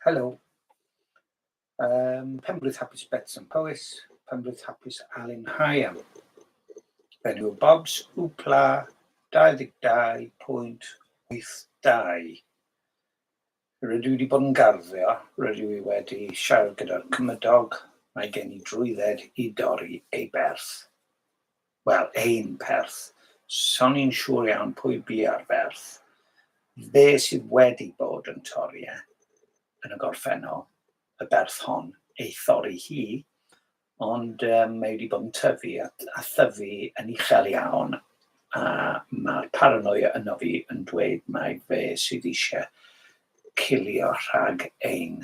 Helo. Penblwydd hapus Bets and Powys, penblwydd hapus Alun Hayam. Enw Bobs wpla22.82. Rydw i wedi bod yn garddio, rydw i wedi siarad gyda'r cymydog, mae gen I drwydded I dorri ei berth. Wel, ein perth. Son i'n siŵr iawn pwy bu ar berth. Fe sydd wedi bod yn torri yn y gorffennol, y berth hon, ei thorri hi, ond mae wedi bod yn tyfu a thyfu yn uchel iawn, a mae'r paranoia yno fi yn dweud mai fe sydd eisiau cilio rhag ein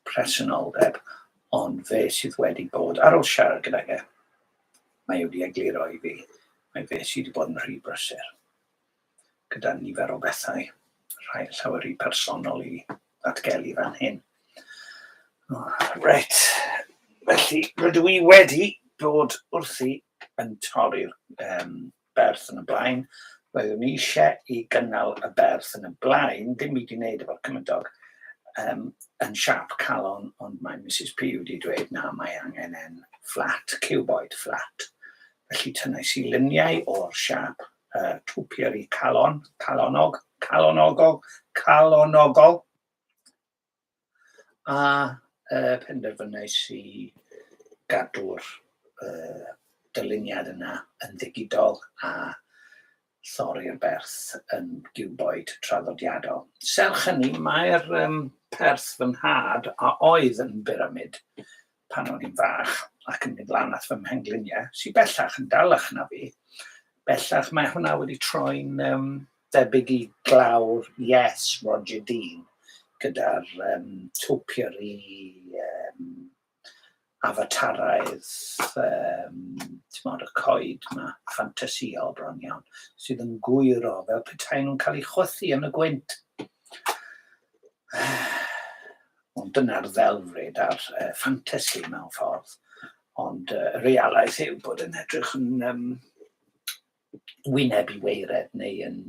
presenoldeb, ond fe sydd wedi bod, ar ôl siarad gydag mae wedi egluro I fi, mae fe sydd wedi bod yn rhy brysur, gyda nifer o bethau, rhai llawer I personol I ddatgelu fan hyn. Reit, felly rydw I wedi bod wrthi yn torri'r berth yn y blaen. Roeddwn I eisiau I gynnal y berth yn y blaen, dim byd I wneud efo'r cymydog, yn siap calon, ond mae Mrs P wedi dweud na, mae angen yn flat, cuboid flat. Felly tynnais I luniau o'r siap twpiau I calonogol, a penderfynais I gadw'r dyluniad yna yn ddigidol a thorri'r berth yn cuboid traddodiadol. Serch hynny, mae'r perth fy nhad a oedd yn pyramid pan o'n i'n fach ac yn mynd lan at fy mhengliniau, sy'n bellach yn dalach na fi. Bellach mae hwnna wedi troi'n debyg I glawr Yes, Roger Dean, gyda'r topiary afataraidd, y coed yma, ffantasiol bron iawn, sydd yn gwyro fel petai nhw'n cael eu chwythu yn y gwynt. Ond dyna'r ddelfryd a'r ffantasi mewn ffordd. Ond y realaeth yw bod yn edrych yn wyneb I weired neu yn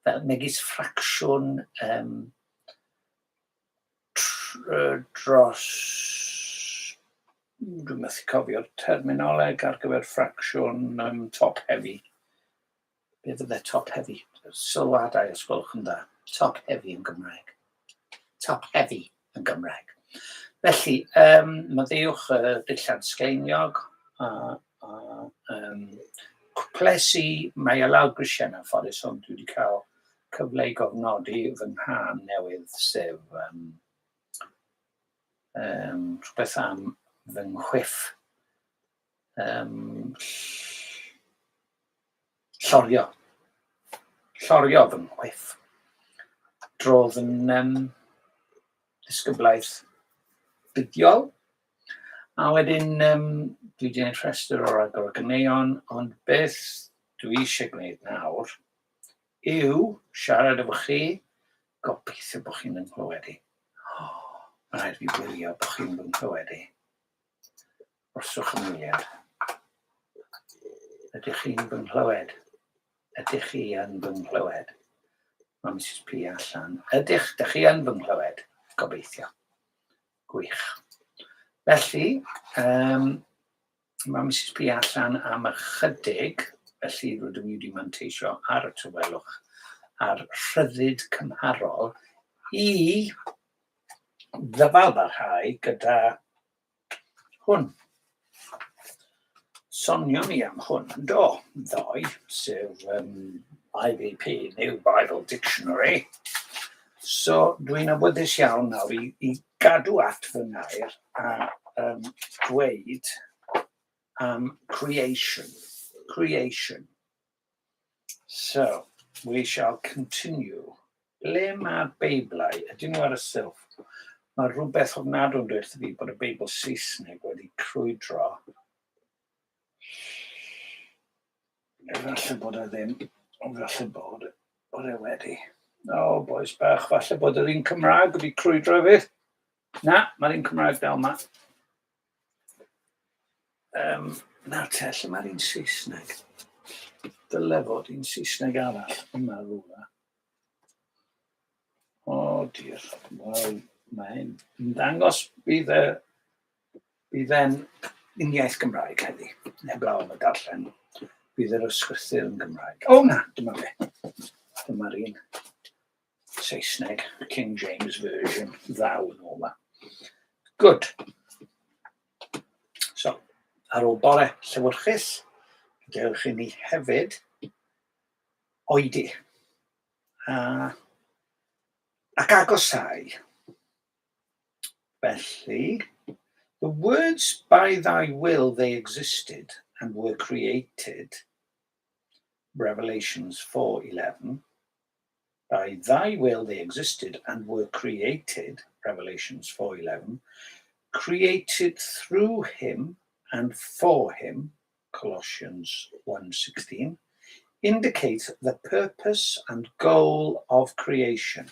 fel megis ffracsiwn dros, dwi'n methu cofio'r terminoleg ar gyfer ffracsiwn top heavy. Be fydde top heavy? Sylwadau os gwelwch yn dda. Top heavy yn Gymraeg. Top heavy yn Gymraeg. Felly, maddeuwch dillad sgeiniog a cwplesu, mae lawr grisiau mewn ffordd, ond dwi wedi cael cyfle I gofnodi fy nghân newydd, sef rhywbeth am fy nghwiff. Llorio fy nghwiff. Drodd yn disgyblaeth buddiol. A wedyn, dwi wedi gwneud rhestr o'r agor o ganeuon, ond beth dwi eisiau gwneud nawr yw siarad efo chi, gobeithio bod chi'n fy nghlywed I. Rhaid fi wirio bod chi'n fy nghlywed I. Roswch yn wyliad. Ydych chi'n fy nghlywed? Ydych chi yn fy nghlywed? Mae Mrs P allan. Ydych chi yn fy nghlywed? Gobeithio. Gwych. Felly, mae Mrs P allan am ychydig, felly rydw I wedi manteisio ar y tywelwch ar rhyddid cymharol I ddyfalbarhau gyda hwn. Sonio ni am hwn yn ddoe, sef IVP, New Bible Dictionary. So, dwi'n awyddus iawn nawr I gadw at fy ngair a dweud am creation. So, we shall continue. Le mae'r Beiblau? Ydyn nhw ar y silff? Mae rhywbeth ofnadw'n dweud wrth fi bod y Beibl Saesneg wedi crwydro. Falle bod e ddim, ond falle bod e wedi. O, boes bach, falle bod yr un Cymraeg wedi crwydro fydd. Na, mae'r un Cymraeg del yma. Nawr te, lle mae'r un Saesneg? Dyle fod un Saesneg arall yma rhywle. O, dir. Wel, Mae'n dangos bydd e'n uniaith Gymraeg heddi, heblaw am y darllen. Bydd yr ysgrythur yn Gymraeg. O na, dyma fe. Dyma'r un Saesneg, King James Version, ddaw yn ôl yma. Good. So, ar ôl bore llewyrchus, gadewch i ni hefyd oedi. Ac agosau. Felly, the words by thy will they existed and were created, Revelations 4:11. By thy will they existed and were created, Revelations 4:11. Created through him and for him, Colossians 1:16, indicate the purpose and goal of creation.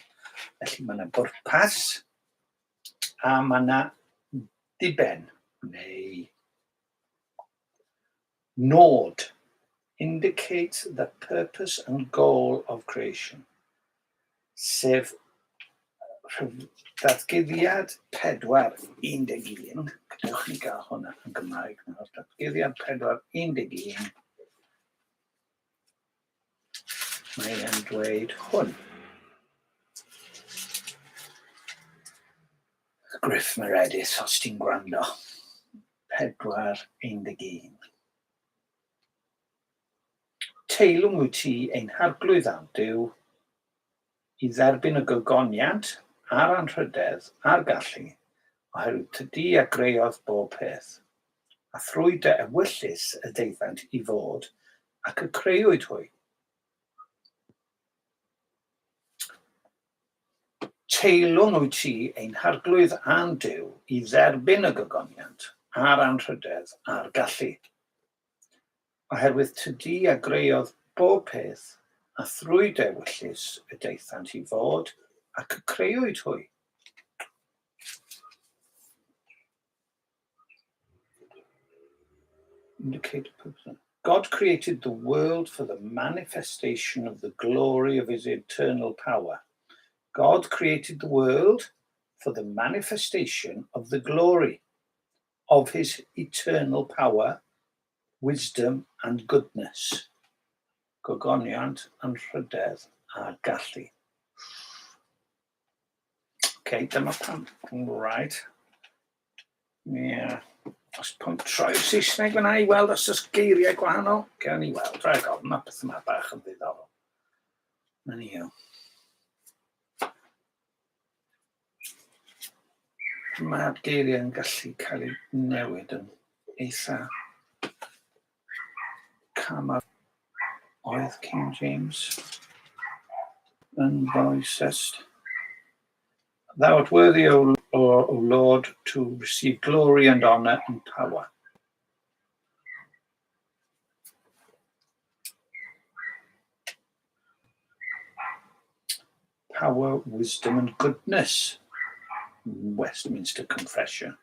Felly mae yna bwrpas a mae yna diben neu nod. Indicate the purpose and goal of creation. Sef datguddiad 4:11. Gadewch ni gael hwnna yn Gymraeg. Datguddiad 4:11. Mae e'n dweud hwn. Griff Meredith, os ti'n gwrando. 4:11. Teilwng wyt ti ein harglwydd am Duw i dderbyn y gogoniant a'r anrhydedd a'r gallu oherwydd tydi a greodd bob peth a thrwy dy ewyllus y deuddant i fod ac y creuwyd hwy. Teilwng wyt ti ein harglwydd am Duw i dderbyn y gogoniant a'r anrhydedd a'r gallu oherwydd tydi a greodd bob peth a thrwy dy ewyllus y deithant i fod ac y creuwyd hwy. Indicate purpose. God created the world for the manifestation of the glory of his eternal power. God created the world for the manifestation of the glory of his eternal power, wisdom and goodness. Gogoniant, anrhydedd a gallu. Okay, dyma pam. Right. Yeah. Os pwynt troi'r Saesneg fyna i weld os oes geiriau gwahanol, gael ni weld. Rhaid gofyn, mae beth yma bach yn ddiddorol. Na ni yw. Mae'r geiriau yn gallu cael eu newid yn eitha camau. Oedd King James yn voicest. Thou art worthy, O Lord, to receive glory and honor and power. Power, wisdom and goodness. Westminster Confession.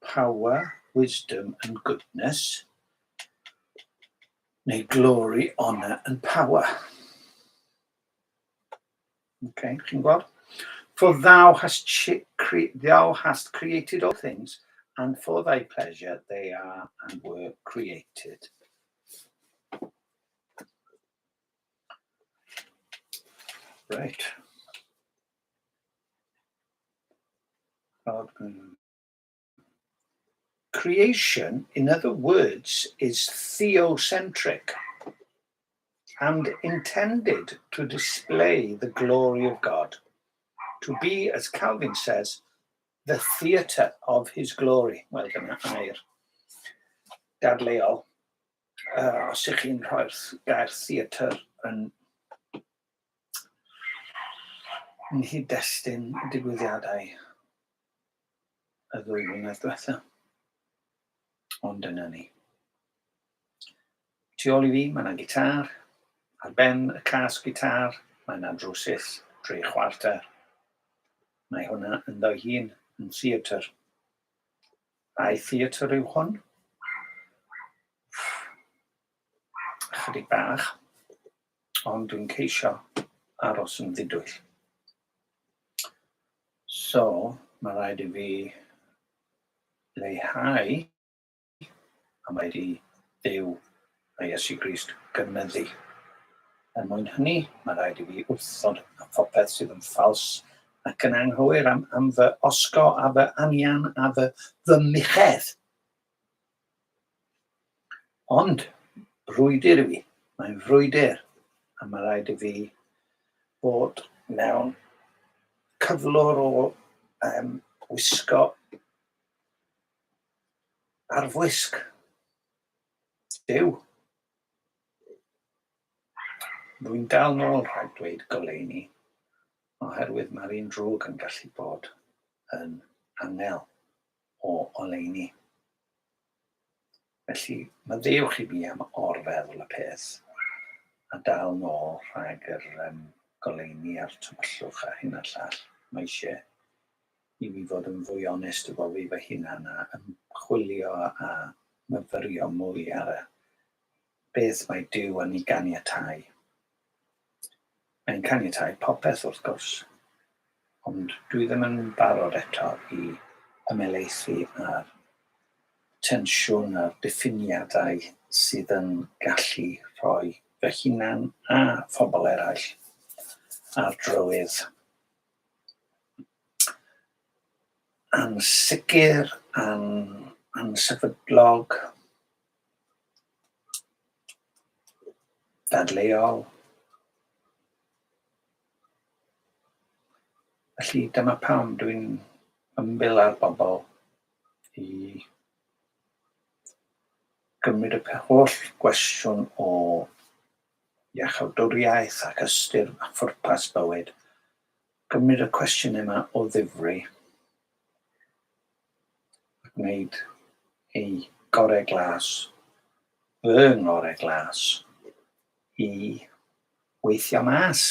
Power, wisdom and goodness. Neu glory, honor and power. Okay, chi'n gweld? For thou hast created all things, and for thy pleasure they are and were created. Right. Creation, in other words, is theocentric and intended to display the glory of God, to be, as Calvin says, the theatre of his glory. Wel, dyna air dadleuol. Os ych chi'n rhoi'r gair theatr yn hyd-destun digwyddiadau y 2 mlynedd diwetha. Ond dyna ni. Tu ôl I fi, mae yna gitar. Ar ben y cas gitar, mae yna drwsus, 3 chwarter. Mae hwnna yn ddoi hun yn theatr. A'i theatr yw hwn. Chydig bach, ond dwi'n ceisio aros yn ddidwyll. So, mae rhaid I fi leihau a mae di Dduw a Iesu Grist gynyddu. Mwyn hynny, mae rhaid I fi wrthod a phopeth sydd yn ffals ac yn anghywir am fy osgo a fy anian a fy michedd. Ond, brwydyr I fi, mae'n frwydyr, a mae rhaid I fi bod mewn cyflwr o wisgo arfwisg Duw. Rwy'n dal nôl rhaid dweud goleuni, oherwydd mae'r un drwg yn gallu bod yn angel o oleuni. Felly, maddewch I fi am orfeddwl y peth a dal nôl rhag yr goleuni a'r tywyllwch a hyn a llall. Mae eisiau I fi fod yn fwy onest efo fi fy hunan a ymchwilio a myfyrio mwy ar y beth mae Duw yn ei ganiatáu. Mae'n caniatáu popeth wrth gwrs, ond dwi ddim yn barod eto I ymelaethu ar tensiwn a'r diffiniadau sydd yn gallu rhoi fy hunan a phobl eraill ar drywydd. Ansicr, ansefydlog, dadleuol. Felly dyma pam dwi'n ymbil ar bobl I gymryd y holl gwestiwn o iachawdwriaeth ac ystyr a phwrpas bywyd. Gymryd y cwestiwn yma o ddifri. Gwneud ei gorau glas, fy ngorau glas, I weithio mas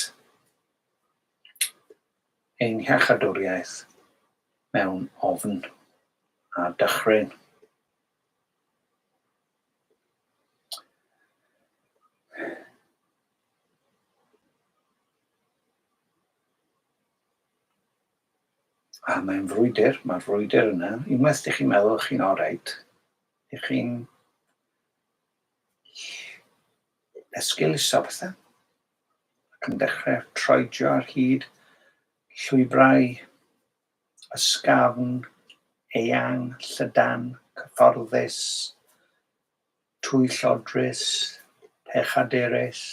ein iachawdwriaeth mewn ofn a dychryn. A mae'n frwydyr, mae'r frwydyr yna. Unwaith ydych chi'n meddwl chi'n oreit, ydych chi'n esgiluso pethau ac yn dechrau troedio ar hyd llwybrau, ysgafn, eang, llydan, cyfforddus, twyllodrus, pechaderus.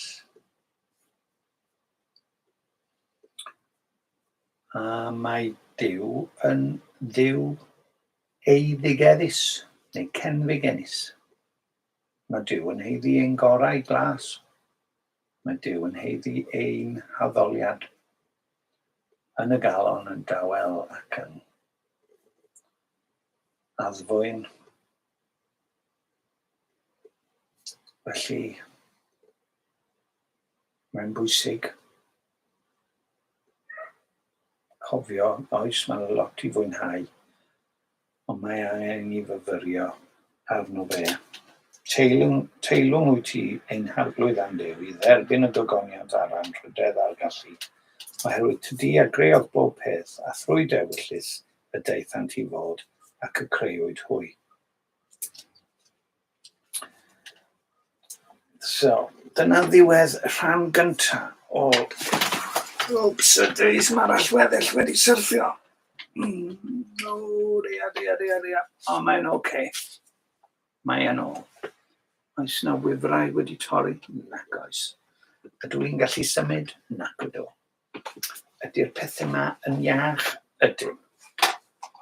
A mae Duw yn dduw eiddigeddus neu cenfigenus. Mae Duw yn heiddi ein gorau glas. Mae Duw yn heiddi ein haddoliad yn y galon yn dawel ac yn addfwyn. Felly, mae'n bwysig cofio, oes mae'n lot I fwynhau, ond mae angen I fyfyrio arno fe. Teilwng wyt ti ein harglwydd am Duw I dderbyn y dogoniant a'r anrhydedd a'r gallu, oherwydd tydi a greodd bob peth a thrwy dewyllus y deithant I fod ac y creuwyd hwy. So, dyna ddiwedd y rhan gyntaf o Oops, y dweud mae'r allweddell wedi syrffio. Ria. O, mae'n oce. Mae'n o. Oes na wifrau wedi torri? Nac oes. Ydw i'n gallu symud? Nac ydw. Ydy'r pethau yma yn iach? Ydw.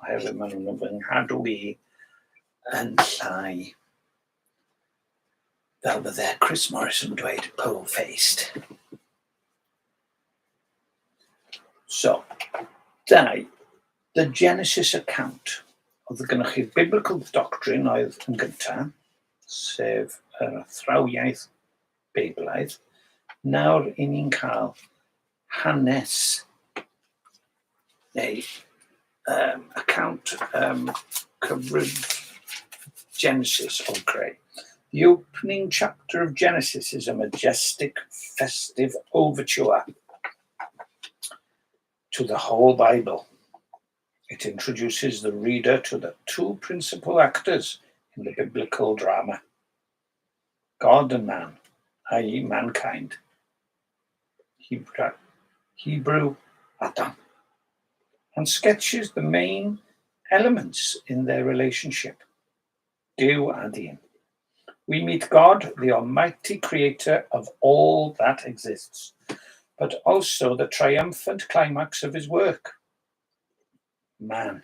Oherwydd maen nhw'n fy nghadw I yn llai. Fel bydde Chris Morrison yn dweud, po-faced. So, the Genesis account. Oedd gynnwch chi'r biblical doctrine oedd yn gyntaf, sef yr athrawiaeth beiblaidd. Nawr I ni'n cael hanes neu account cyfrif Genesis o greu. The opening chapter of Genesis is a majestic, festive overture to the whole Bible. It introduces the reader to the two principal actors in the biblical drama, God and man, i.e. mankind, Hebrew Adam, and sketches the main elements in their relationship, Duw a dyn. We meet God, the almighty creator of all that exists, but also the triumphant climax of his work, man,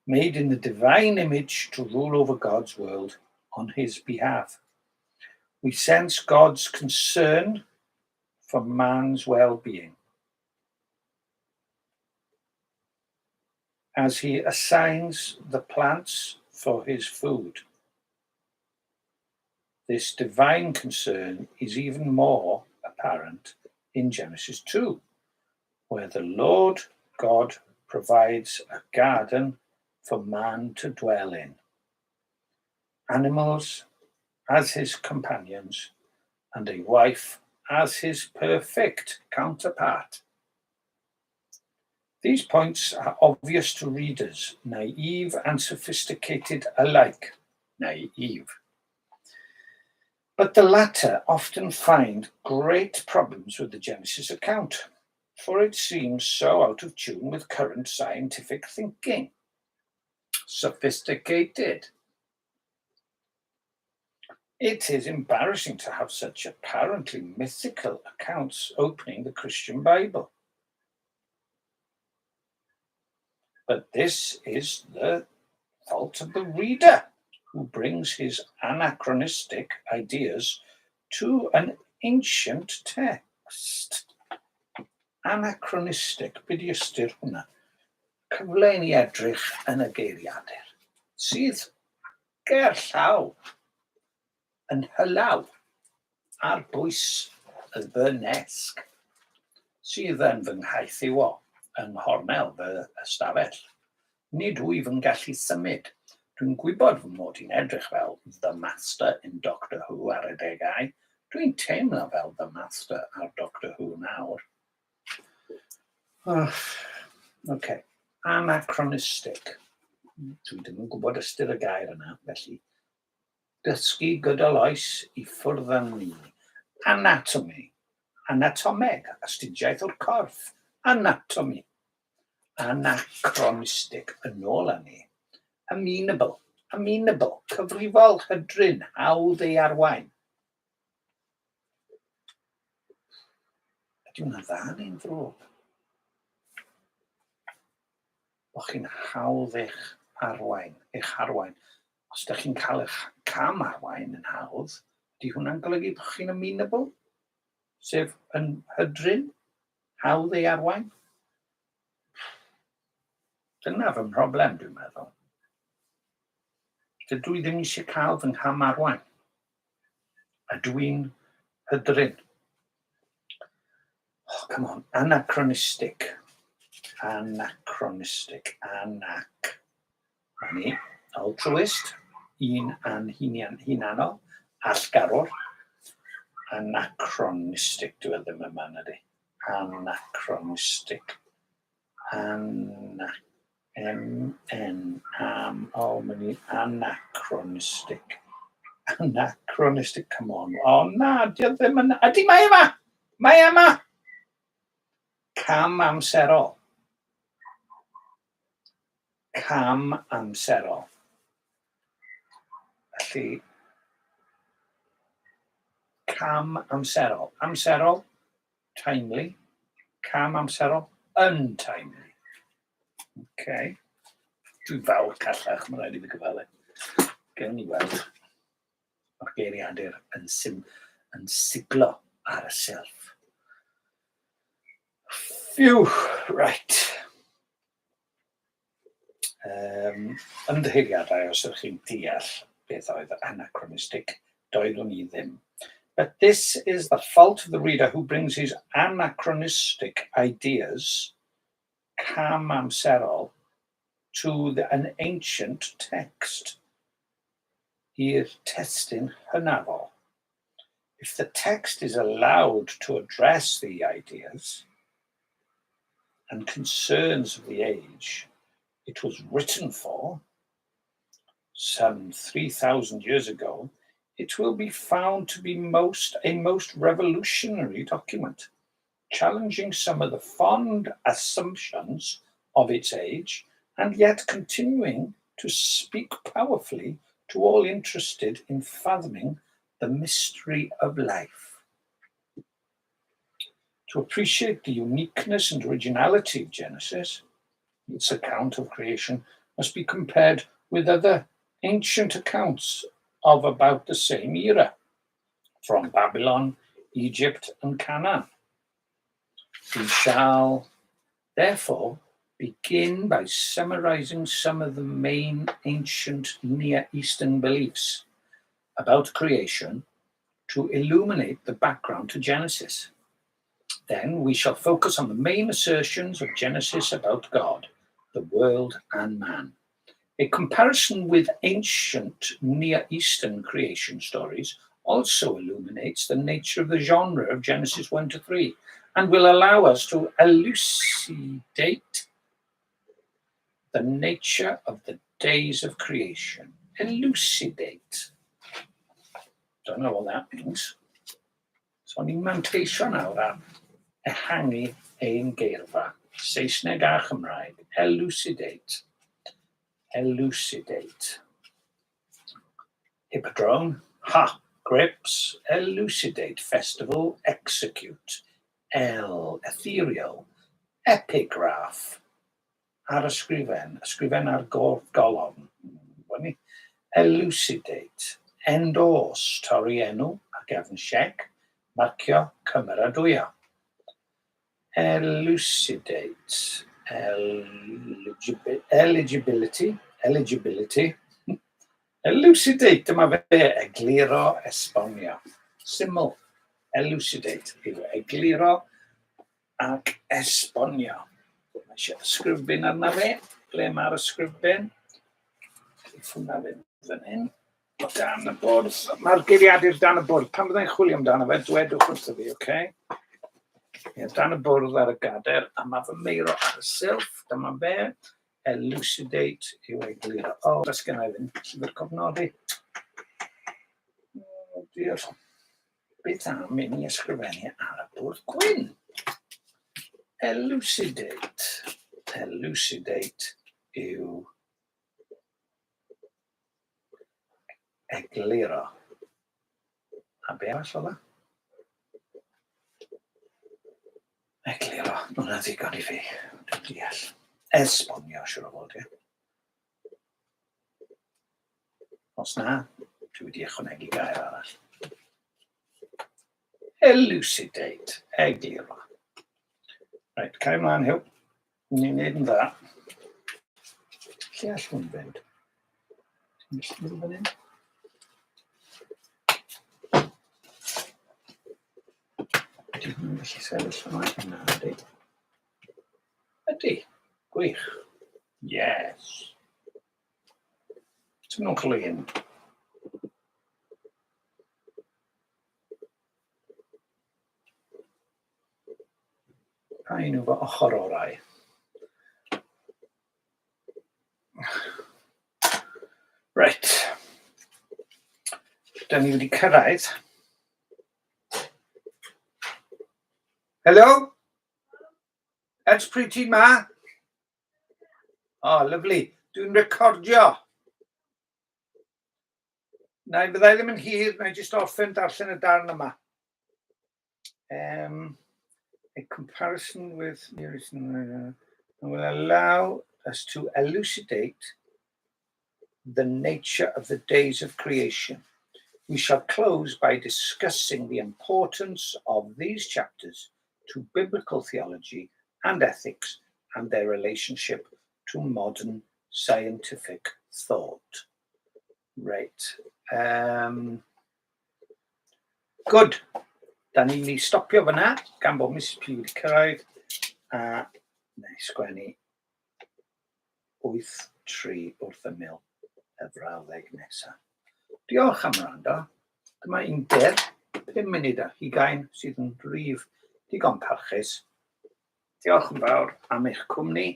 made in the divine image to rule over God's world on his behalf. We sense God's concern for man's well-being as he assigns the plants for his food. This divine concern is even more apparent in Genesis 2, where the Lord God provides a garden for man to dwell in, animals as his companions, and a wife as his perfect counterpart. These points are obvious to readers, naive and sophisticated alike. Naive. But the latter often find great problems with the Genesis account, for it seems so out of tune with current scientific thinking. Sophisticated. It is embarrassing to have such apparently mythical accounts opening the Christian Bible. But this is the fault of the reader, who brings his anachronistic ideas to an ancient text. Anachronistic, be di ystyr hwnna? Cyfle i ni edrych yn y geiriadur, sydd gerllaw yn hylaw ar bwys y bynesg, sydd yn fy nghaeth i o yng nghornel fy ystafell. Nid wyf yn gallu symud. Dwi'n gwybod fy mod i'n edrych fel The Master in Doctor Who ar y degau. Dwi'n teimlo fel The Master ar Doctor Who nawr. Okay. Anachronistic. Dwi ddim yn gwybod ystyr y gair yna, felly dysgu gydol oes i ffwrdd â ni. Anatomy. Anatomeg, astudiaeth o'r corff. Anatomy. Anachronistic, yn ôl â ni. Amenable, cyfrifol, hydryn, hawdd ei arwain. Ydy hwnna dda neu'n ddrwg? Bo chi'n hawdd eich arwain. Os ydych chi'n cael eich cam arwain yn hawdd, ydy hwnna'n golygu bod chi'n amenable? Sef yn hydryn, hawdd ei arwain? Dyna fy mhroblem, dwi'n meddwl. Dydw i ddim eisiau cael fy ngham arwain. A dwi'n hydryn. Oh, come on. Anachronistic. Anac. Rani. Altruist. Un hunanol. Allgarwr. Anachronistic. Dwi ddim yma na di. Anachronistic. Anachronistic. Anachronistic, come on. Oh, na, di o ddim yn... Ydy, mae yma! Cam amserol. Felly, cam amserol. Amserol, timely. Cam amserol, untimely. Okay. Dwi'n fawr callach, mae'n rhaid i fi gyfalu. Gewn ni weld. Mae'r geiriadur yn siglo ar y silff. Phew, right. Ymddeheiriadau os ydych chi'n deall beth oedd anachronistic, doeddwn i ddim. But this is the fault of the reader who brings his anachronistic ideas, cam amserol, to an ancient text. I'r testyn hynafol. If the text is allowed to address the ideas and concerns of the age, it was written for, some 3,000 years ago, it will be found to be a most revolutionary document, challenging some of the fond assumptions of its age, and yet continuing to speak powerfully to all interested in fathoming the mystery of life. To appreciate the uniqueness and originality of Genesis, its account of creation must be compared with other ancient accounts of about the same era, from Babylon, Egypt, and Canaan. We shall, therefore, begin by summarizing some of the main ancient Near Eastern beliefs about creation to illuminate the background to Genesis. Then we shall focus on the main assertions of Genesis about God, the world, and man. A comparison with ancient Near Eastern creation stories also illuminates the nature of the genre of Genesis 1 to 3 and will allow us to elucidate the nature of the days of creation. Elucidate. Don't know what that means. So ni'n manteisio nawr ar ehangu ein geirfa, Saesneg a Chymraeg. Elucidate. Elucidate. Hippodrome, grips, elucidate, festival, execute, ethereal, epigraph, ar ysgrifen ar golofn, elucidate, endorse, torri enw ar gefn siec, marcio cymeradwyo. Elucidate, eligibility, elucidate, dyma fe, egluro, esbonio. Syml, elucidate, yw egluro ac esbonio. Mae eisiau ysgrifbyn arna fe, ble mae'r ysgrifbyn. Beth hwnna fynd fan hyn. O dan y bwrdd, mae'r geiriadur dan y bwrdd. Pan byddai'n chwilio amdano fe, dwedwch wrtho fi, oce? Dan y bwrdd ar y gader, a mae fy meiro ar y silff, dyma fe. Elucidate yw egluro. Os gen I fynd, llyfr cofnodi. Diolch. Beth am i ni ysgrifennu ar y bwrdd gwyn? Elucidate. Elucidate yw egluro. A be arall o dda? Egluro. Hwna'n ddigon i fi. Dwi'n deall. Esbonio, siwr o fod, ie. Os na, dwi wedi ychwanegu gair arall. Elucidate, egluro. Reit, cael ymlaen hiw. Ni'n neud yn dda. Lle all hwn fynd? Ti'n gallu mynd fan hyn? Ydy hwnnw'n gallu sefyll yma? Na, ydy. Ydy. Gwych. Yes. Ti'n nhw'n clyn? Pa un nhw fo ochr orau? Right. Da ni wedi cyrraedd. Hello? Eds pryd ti ma? Oh, lyflu. Dwi'n recordio. Na, byddai ddim yn hir, na I just orffen darllen y darn yma. A comparison with will allow us to elucidate the nature of the days of creation. We shall close by discussing the importance of these chapters to biblical theology and ethics and their relationship to modern scientific thought. Right. Good. Da ni'n ni stopio fyna, gan bod Mrs P wedi cyrraedd, a neu sgwennu 8-3 wrth ymyl y frawddeg nesaf. Diolch am wrando. Dyma un 5 munud ar hugain sydd yn rif digon parchus. Diolch yn fawr am eich cwmni.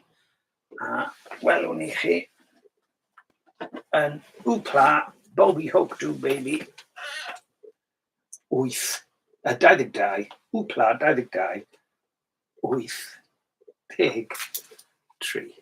A welwn i chi yn wpla Bobby Hope 2 Baby 22, wpla 22, 8, 10, 3.